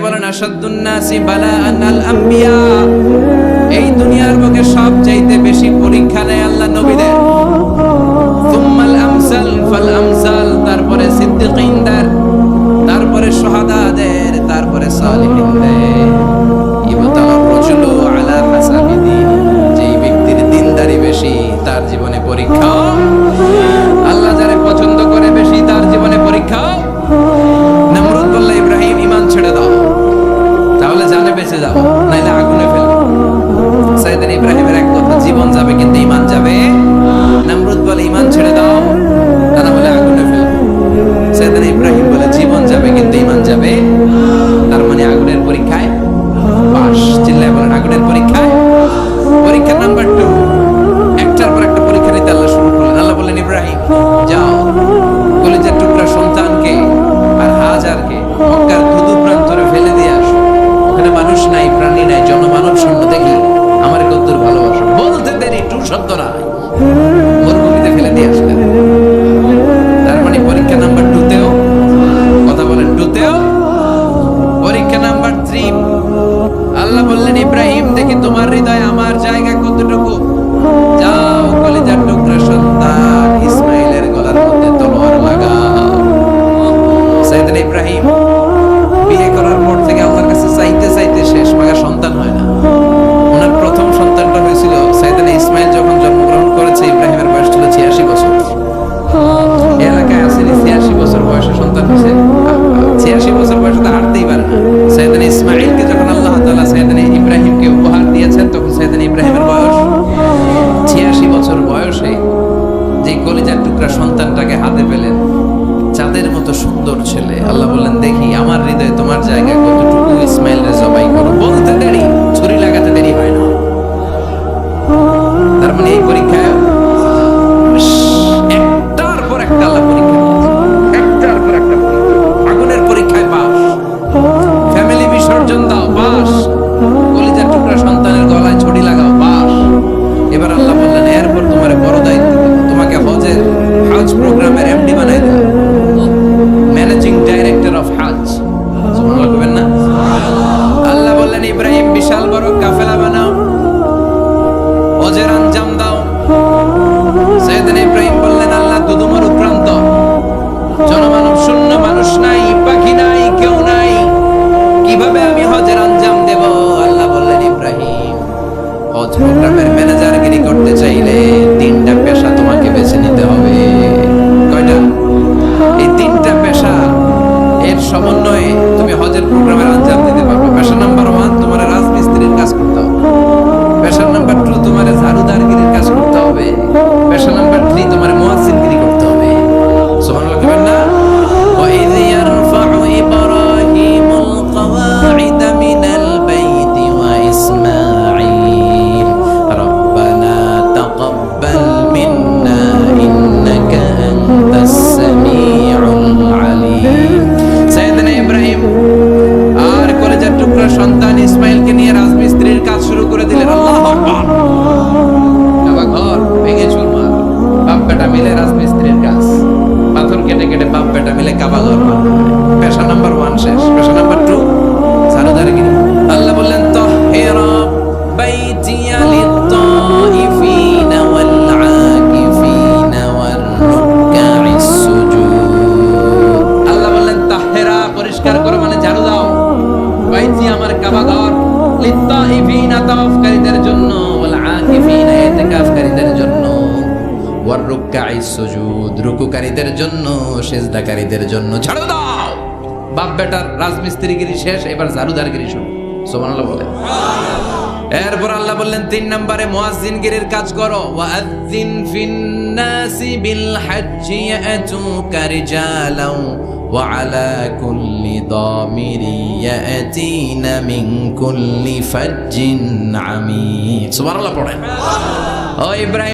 বলেন আশাদ্দুন নাসি বালাআন আল আম্বিয়া, এই দুনিয়ার বুকে সবচাইতে বেশি পরীক্ষা নেয় আল্লাহ নবীদের। সুম্মাল আমসাল ফাল আমসাল, তারপরে সিদ্দিকিনদের, তারপরে শুহাদাদের, তারপরে সালিহিনদের। ইবতালার রাজুলু আলা হাসাবি দীনি, যেই ব্যক্তির দিনদারি বেশি তার জীবনে পরীক্ষা, আল্লাহ যারে পছন্দ করে বেশি তার জীবনে পরীক্ষা। নমরুদ বলল ইব্রাহিম ঈমান ছেড়ে দাও, তাহলে জানে বেঁচে যাও, নাইলে আগুনে ফেলবে। সাইয়েদনা ইব্রাহিমের এক কথা, জীবন যাবে কিন্তু ঈমান যাবে। নমরুদ বলে ঈমান ছেড়ে দাও, তা না হলে আগুনে ফেলবে। সাইয়েদনা ইব্রাহিম বলে জীবন যাবে কিন্তু ঈমান যাবে। তার মানে আগুনের পরীক্ষায় পাস। চিল্লায় বলেন আগুনের পরীক্ষায়। পরীক্ষা নাম্বার 2, একটার পর একটা পরীক্ষা নিতে আল্লাহ শুরু করলেন। আল্লাহ বললেন ইব্রাহিম যাও, কলিজার টুকরা সন্তানকে আর হাজারকে মক্কার ধুধু প্রান্তরে ফেলে দিয়ে আসো। ওখানে মানুষ নাই, প্রাণী নাই, জনমানব শূন্য, দেখি আমার কদ্দুর ভালোবাসো। বলতে দেরি, টু শব্দ নাই, মরুভূমিতে ফেলে দিয়ে আসলেন। তার মানে পরীক্ষা নাম্বার 2তেও, কথা বলেন 2তেও। পরীক্ষা নাম্বার 3, আল্লাহ বললেন ইব্রাহিম দেখি তোমার হৃদয়ে আমার জায়গা কতটুকু। যাও, কলিজার টুকরা সন্তান ইসমাইলের গলার মধ্যে তলোয়ার লাগাও। সাইয়েদনা ইব্রাহিম বিয়ে করার পর থেকে আল্লাহর কাছে চাইতে চাইতে শেষ, মাগা সন্তান হয় না। ওনার প্রথম সন্তানটা হয়েছিল সাইয়েদনা ইসমাইল যখন জন্মগ্রহণ করেছে, ইব্রাহিমের বয়স ছিল 86 বছর। এলাকায় আসেনি 86 বছর বয়সে সন্তান হয়েছে। 86 বছর বয়সে তো হাঁটতেই পারে না। সাইয়েদনা ইসমাইলকে যখন আল্লাহ তাআলা সাইয়েদনা ইব্রাহিমকে উপহার দিয়েছেন, তখন সাইয়েদনা ইব্রাহিমের বয়স 86 বছর বয়সে যে কলিজার টুকরা সন্তানটাকে হাতে পেলেন, চাঁদের মতো সুন্দর ছেলে। আল্লাহ বললেন দেখি আমার হৃদয়ে তোমার জায়গা কতটুকু, ইসমাইলরে জবাই করো। বলতে দেরি, ছুরি লাগাতে দেরি হয় না। তার মানে এই পরীক্ষায় একটার পর একটা আল্লাহ পরীক্ষা নিয়েছে, একটার পর একটা পরীক্ষা। আগুনের পরীক্ষায় পাস, ফ্যামিলি বিসর্জন দাও পাস, কলিজার টুকরা সন্তানের গলায় ছড়ি লাগাও পাস। এবার আল্লাহ বললেন এরপর তোমার বড় দায়িত্ব দেব, তোমাকে হজ প্রোগ্রামের এমডি বানাই দেব, ম্যানেজিং ডাইরেক্টর অফ হজ। সুবহানাল্লাহ বলবেন না? আল্লাহ বললেন ইব্রাহিম বিশাল বড় কাফেলা বানাও, হজের আঞ্জাম দাও। সাইয়েদনা ইব্রাহিম বললেন আল্লাহ দুদুমরু প্রান্ত, জনমানব শূন্য, মানুষ নাই, পাখি নাই, কেউ নাই, কিভাবে আমি হজের আঞ্জাম দেব? আল্লাহ বললেন ইব্রাহিম হজ প্রোগ্রামের ম্যানেজারগিরি করতে চাইলে 3টা পেশা তোমাকে বেছে নিতে হবে। কয়টা? এই 3টা পেশা এর সমন্বয়ে তুমি হজের প্রোগ্রামের আঞ্জাম দিতে পারবে। পেশা নাম্বার 1 তোমার রাজমিস্ত্রির কাজ করতে হবে। পেশা নাম্বার 2 তোমার ঝাড়ুদারগিরির কাজ করতে হবে। পেশা নাম্বার 3 তোমার মুয়াজ্জিনগিরি করতে হবে। সুবহানাল্লাহ বলেন না? ওয়া ইয ইয়ারফাউ ইব্রাহিমুল কওয়াইদা মিনাল বাইতি ওয়া ইসমাঈল রাব্বানা তাকাব্বাল মিন্না ইন্নাকা আনতাস সামিউল আলীম। সাইয়েদনা ইব্রাহিম আর কলেজের টুকরা সন্তান ইসমাইলকে নিয়ে রাজমিস্ত্রির কাজ শুরু করে দিলেন। আল্লাহু আকবার। কাবা ঘর ভেঙে চুরমার, বাপ বেটা মিলে রাজমিস্ত্রির কাজ, পাথর কেটে কেটে বাপ বেটা মিলে কাবা ঘর বানাবে। পেশা নাম্বার 1 শেষ। পেশা নাম্বার 2 ঝাড়ুদারগিরি। আল্লাহ বললেন তাহিরা বাইতিয়া লিত-তাইফিনা ওয়াল আকিফিনা ওয়ার রুকআইস সুজুদ। আল্লাহ বললেন তাহিরা পরিষ্কার করো, মানে ঝাড়ু দাও। বাইতি আমার কাবা ঘর, লিত-তাইফিনা তাওয়াফকারীদের জন্য, ওয়াল আকিফিনা ইতিকাফকারীদের জন্য, ওয়ার রুকআইস সুজুদ রুকুকারীদের জন্য, সিজদাকারীদের জন্য। ঝাড়ু দাও। বাপ বেটার রাজমিস্ত্রিগিরি শেষ, এবার ঝাড়ুদারগিরি শুরু। সুবহানাল্লাহ বলেন। এরপর আল্লাহ বললেন 3 নম্বরে মুয়াজ্জিনগিরির কাজ করো। ওয়াআযিন ফিন-নাসি বিল হজ্জি ইয়াতুকা রিজালাও ওয়া আলা কুল্লি দামিরি ইয়াতিনা মিন কুল্লি ফাজ্জিন আমিক। সুবহানাল্লাহ পড়েন। ও ইব্রাহিম